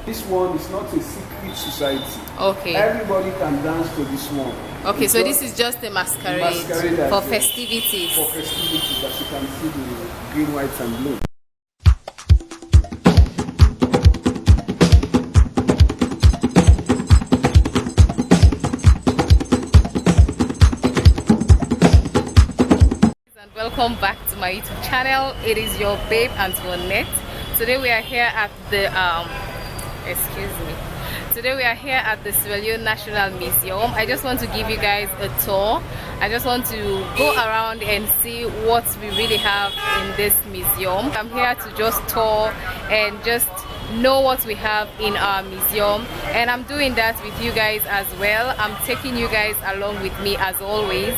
This one is not a secret society. Okay. Everybody can dance to this one. Okay, so this is just a masquerade for festivities. For festivities, as you can see the green, white, and blue. Welcome back to my YouTube channel. It is your babe Antoinette. Today we are here at the Today we are here at the Leone National Museum. I just want to give you guys a tour. I just want to go around and see what we really have in this museum. I'm here to just tour and just know what we have in our museum, and I'm doing that with you guys as well. I'm taking you guys along with me as always.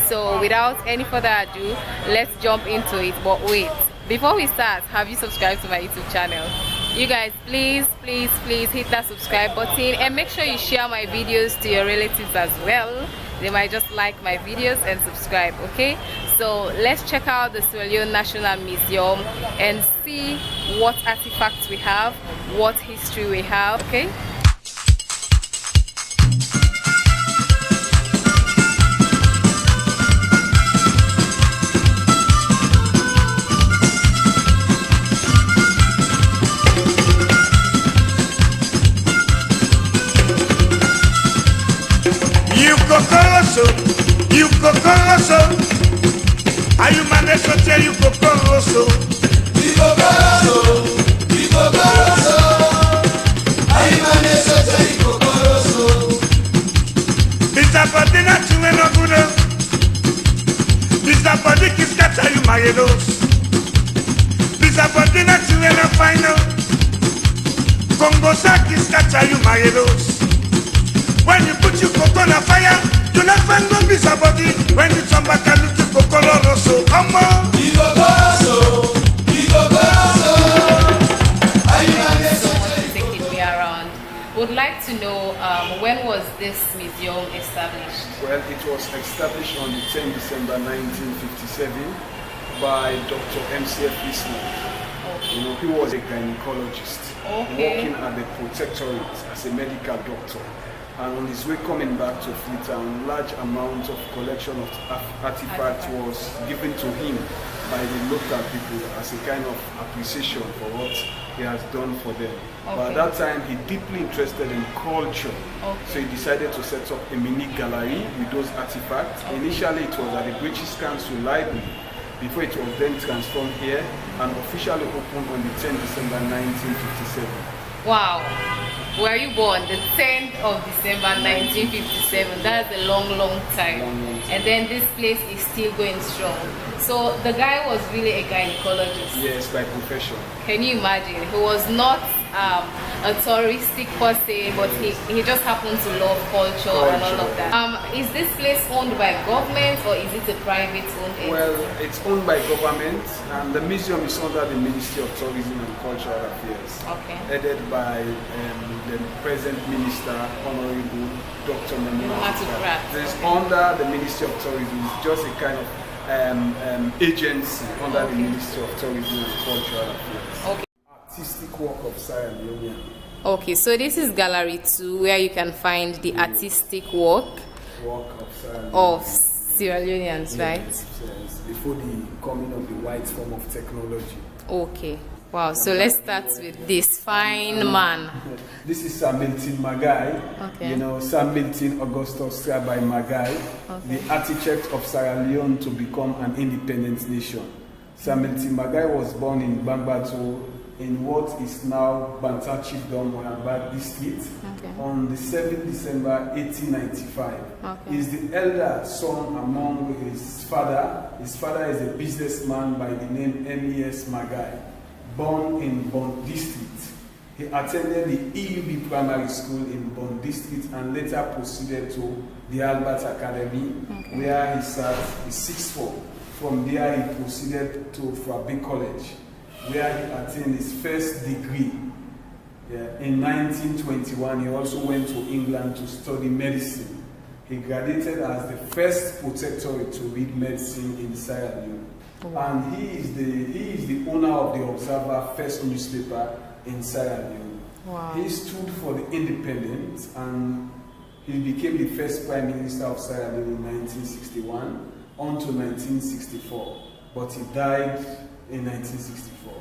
So without any further ado, let's jump into it. But wait, before we start, have you subscribed to my YouTube channel? You guys, please hit that subscribe button and make sure you share my videos to your relatives as well. They might just like my videos and subscribe. Okay, so let's check out the Leone National Museum and see what artifacts we have, what history we have. Okay. You Cocoroso, are you managed to tell you Cocoroso? You Cocoroso, are you managed to tell you Cocoroso? Mr. Padina Chumeno Gudo, Mr. Padikis Kata you Mayedos, Mr. Padina Chumeno Final, Congo Sakis Kata you Mayedos. When you put your coconut fire, you not find no piece of body. When you come back and look to Cocoroso, come on. Someone taking me around. Would like to know when was this museum established? Well, it was established on the 10th December 1957 by Dr. M.C.F. Listener. Okay. You know, he was a gynecologist working at the Protectorate as a medical doctor. And on his way coming back to Freetown, large amount of collection of artifacts was given to him by the local people as a kind of appreciation for what he has done for them. Okay. But at that time, he deeply interested in culture, so he decided to set up a mini gallery with those artifacts. Initially, it was at the British Council Library, before it was then transformed here and officially opened on the 10th December 1957. Wow. Were you born the 10th of December 1957? That's a long time. And then this place is still going strong. So the guy was really a gynecologist. Yes, by profession. Can you imagine? He was not a touristic per se, but he just happened to love culture and all of that. Is this place owned by government or is it a private owned entity? Well, it's owned by government, and the museum is under the Ministry of Tourism and Cultural Affairs. Okay. Headed by the present minister, Honorable Dr. Masqueraders. It's under the Ministry of Tourism. It's just a kind of agency under the Ministry of Tourism and Cultural Affairs. Okay. Artistic work of Sierra Leone. Okay, so this is Gallery 2 where you can find the artistic work of Sierra Leoneans, right? Yes, before the coming of the white form of technology. Okay. Wow, so let's start with this fine man. This is Sir Milton Magai. Okay. You know, Sir Milton Augustus Srabai Magai, the architect of Sierra Leone to become an independent nation. Sir Milton Magai was born in Bambato in what is now Banta Chiefdom, Moyamba district, on the 7th December 1895. He's the elder son among his father. His father is a businessman by the name M.E.S. Magai, born in Bon district. He attended the EUB Primary School in Bon district and later proceeded to the Albert Academy, where he sat his sixth form. From there, he proceeded to Frabe College, where he attained his first degree. In 1921, he also went to England to study medicine. He graduated as the first protectorate to read medicine in Sierra Leone. And he is the owner of the Observer first newspaper in Sierra Leone. Wow. He stood for the independence and he became the first Prime Minister of Sierra Leone in 1961 until 1964, but he died in 1964.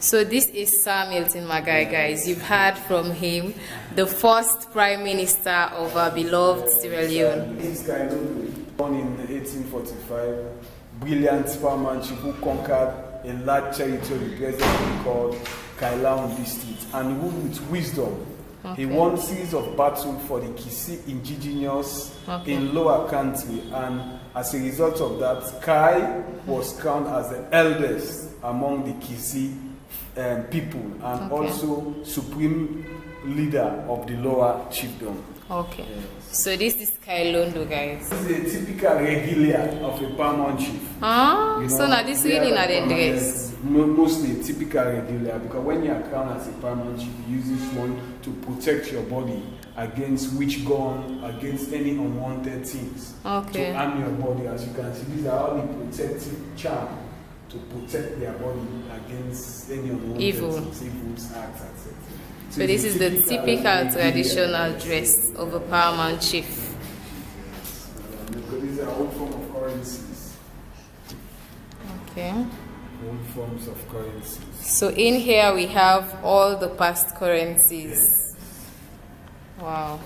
So this is Sir Milton Magai, guys. You've heard from him, the first Prime Minister of our beloved Sierra Leone. This guy, born in 1845, brilliant sparemanship who conquered a large territory presently called Kailaon district and ruled with wisdom. Okay. He won a series of battles for the Kisi indigenous in Lower Country, and as a result of that, Kai was crowned as the eldest among the Kisi people and also supreme leader of the Lower Chiefdom. Okay. Yes. So this is Kailondo, guys. This is a typical regular of a paramount chief. Ah, so now this really not the dress. Mostly a typical regular, because when you are crowned as a paramount chief, you use this one to protect your body against witch gun, against any unwanted things. Okay. To arm your body, as you can see, these are all the protective charm to protect their body against any unwanted things, evils, acts, etc. So this is the typical traditional dress of a paramount chief. These are old forms of currencies. Okay. Old forms of currencies. So in here we have all the past currencies. Wow.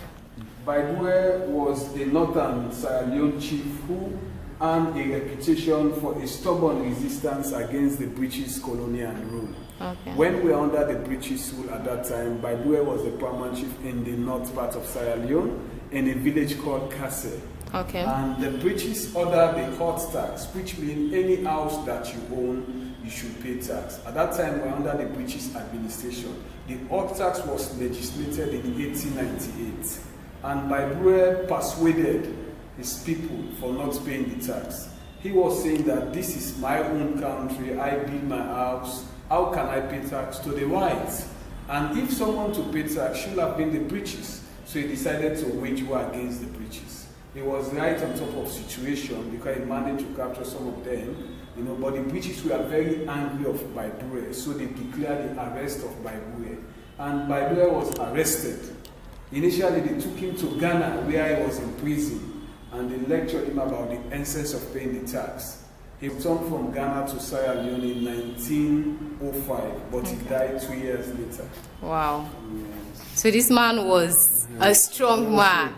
Baibue was a northern Sierra Leone chief who earned a reputation for a stubborn resistance against the British colonial rule. Okay. When we were under the British rule at that time, Baibue was the paramount chief in the north part of Sierra Leone in a village called Kassel. Okay. And the British ordered the hot tax, which means any house that you own, you should pay tax. At that time, we were under the British administration. The hot tax was legislated in 1898, and Baibue persuaded his people for not paying the tax. He was saying that this is my own country, I build my house, how can I pay tax to the whites? And if someone to pay tax should have been the British, so he decided to wage war against the British. He was right on top of the situation because he managed to capture some of them, you know, but the British were very angry of Baibue, so they declared the arrest of Baibue. And Baibue was arrested. Initially, they took him to Ghana, where he was in prison, and they lectured him about the essence of paying the tax. He returned from Ghana to Sierra Leone in 1905, but he died 2 years later. Wow. So this man was a strong man.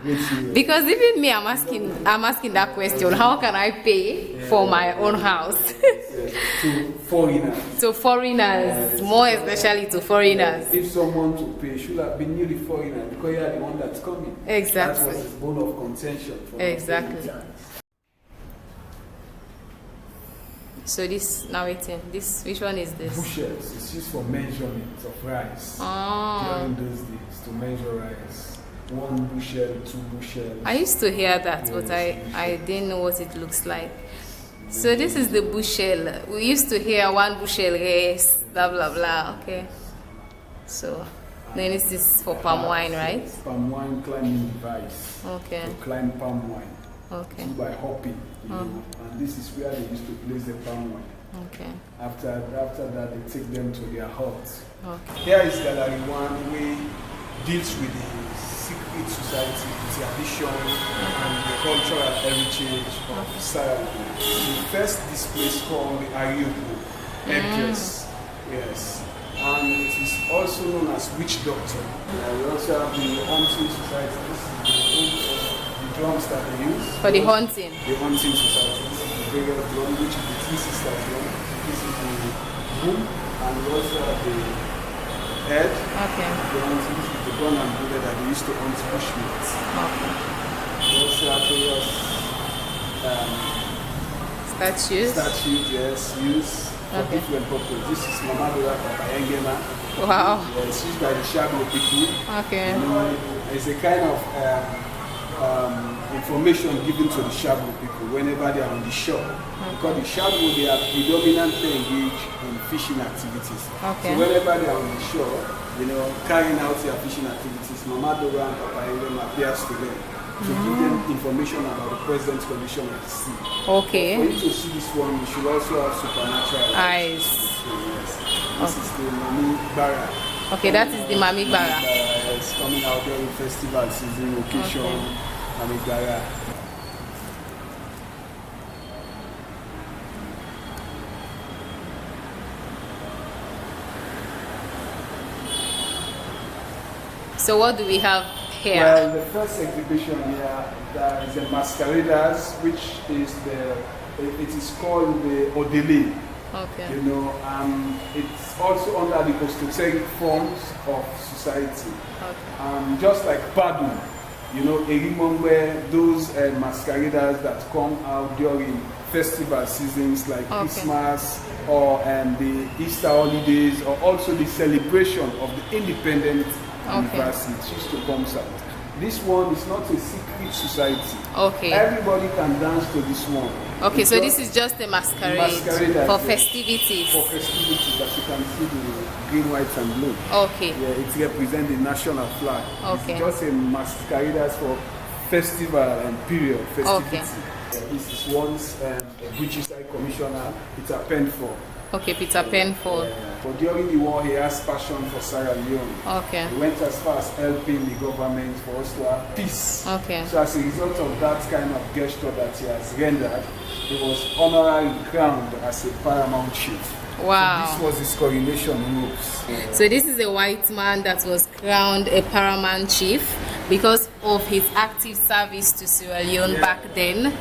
Because even me, I'm asking that question. How can I pay for my own house? To foreigners. To foreigners, more especially to foreigners. If someone to pay should have been nearly foreigner because you are the one that's coming. Exactly. That was his bone of contention. For exactly. So this, now waiting, this, which one is this? Bushels. It's used for measurement of rice. During those days, to measure rice. 1 bushel, 2 bushels. I used to hear that, but I didn't know what it looks like. So this is the bushel. We used to hear 1 bushel rice, blah blah blah. Okay. So then this is for palm wine, right? Palm wine climbing device. Okay. To climb palm wine. Okay. By hopping. You know, and this is where they used to place the palm wine. Okay. After that, they take them to their huts. Okay. Here is Gallery 1, which deals with the secret society, the tradition, and the cultural heritage of Sierra Leone. The first display is called the Ariogo, headdress. Yes. And it is also known as witch doctor. We also have the hunting society. This is the drums that they use. For the hunting? The hunting society. This is the burial drum, which is the three sisters drum. This is the boom, and we also have the head. Okay. The hunting, this is the gun and bullet that they used to hunt bushmeat. Okay. We also have various statues, yes, used for different purposes. This is Mama Dora Papayengema. Wow. It's used by the Shagro people. Okay. You know, it's a kind of information given to the Shagro people whenever they are on the shore. Because the Shagro, they are predominantly engaged in fishing activities. Okay. So whenever they are on the shore, you know, carrying out their fishing activities, Mama Dora and Papayengema appears to them to give them information about the present condition of the sea. Okay. For you to see this one, you should also have supernatural eyes. Yes. This is the Mami Bara. Okay, that is the Mamigbara. It's coming out during festival season, occasion, Mamigbara. So what do we have here? Well, the first exhibition here, there is the Masqueraders, which is it is called the Odele. Okay. You know, it's also under the esoteric forms of society. Okay. Just like Padu, you know, Erimongwe, those masqueraders that come out during festival seasons like Christmas or the Easter holidays, or also the celebration of the independent anniversary. It used to come out. This one is not a secret society. Okay. Everybody can dance to this one. Okay, It's so this is just a masquerade for festivities. For festivities, as you can see the green, white, and blue. Okay. Yeah, it represents the national flag. Okay. It's just a masquerade for festival and period festivity. Okay. This is once a British High Commissioner, Peter Penfold. Okay, Peter Penfold. But during the war, he has passion for Sierra Leone. Okay. He went as far as helping the government for us to have peace. Okay. So as a result of that kind of gesture that he has rendered, he was honorarily crowned as a paramount chief. Wow. So this was his coronation robes. So this is a white man that was crowned a paramount chief because of his active service to Sierra Leone back then.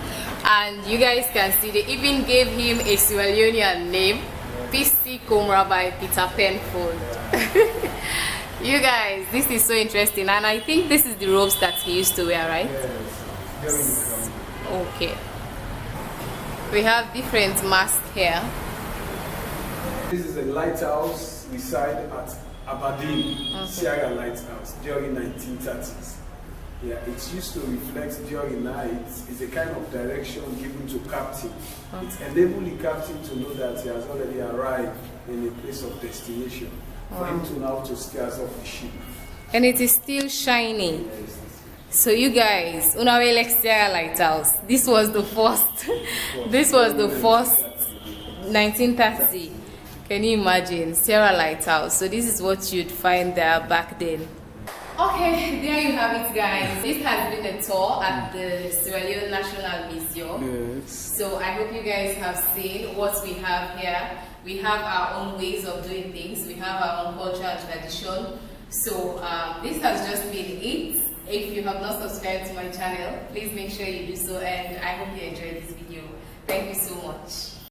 And you guys can see they even gave him a Sierra Leonean name, PC Comra by Peter Penfold. You guys, this is so interesting, and I think this is the robes that he used to wear, right? Yes. Okay. We have different masks here. This is a lighthouse reside at Aberdeen, Sierra Lighthouse, during 1930s. Yeah, it used to reflect during night. It's a kind of direction given to captain. It enabled the captain to know that he has already arrived in a place of destination. For him to now to scare us off the ship. And it is still shining. So you guys, Unawele Sierra Lighthouse. This was the first. This was the first 1930. Can you imagine? Sierra Lighthouse. So this is what you'd find there back then. Okay, there you have it, guys. This has been a tour at the Sierra Leone National Museum. Yes. So I hope you guys have seen what we have here. We have our own ways of doing things. We have our own culture and tradition. So this has just been it. If you have not subscribed to my channel, please make sure you do so, and I hope you enjoyed this video. Thank you so much.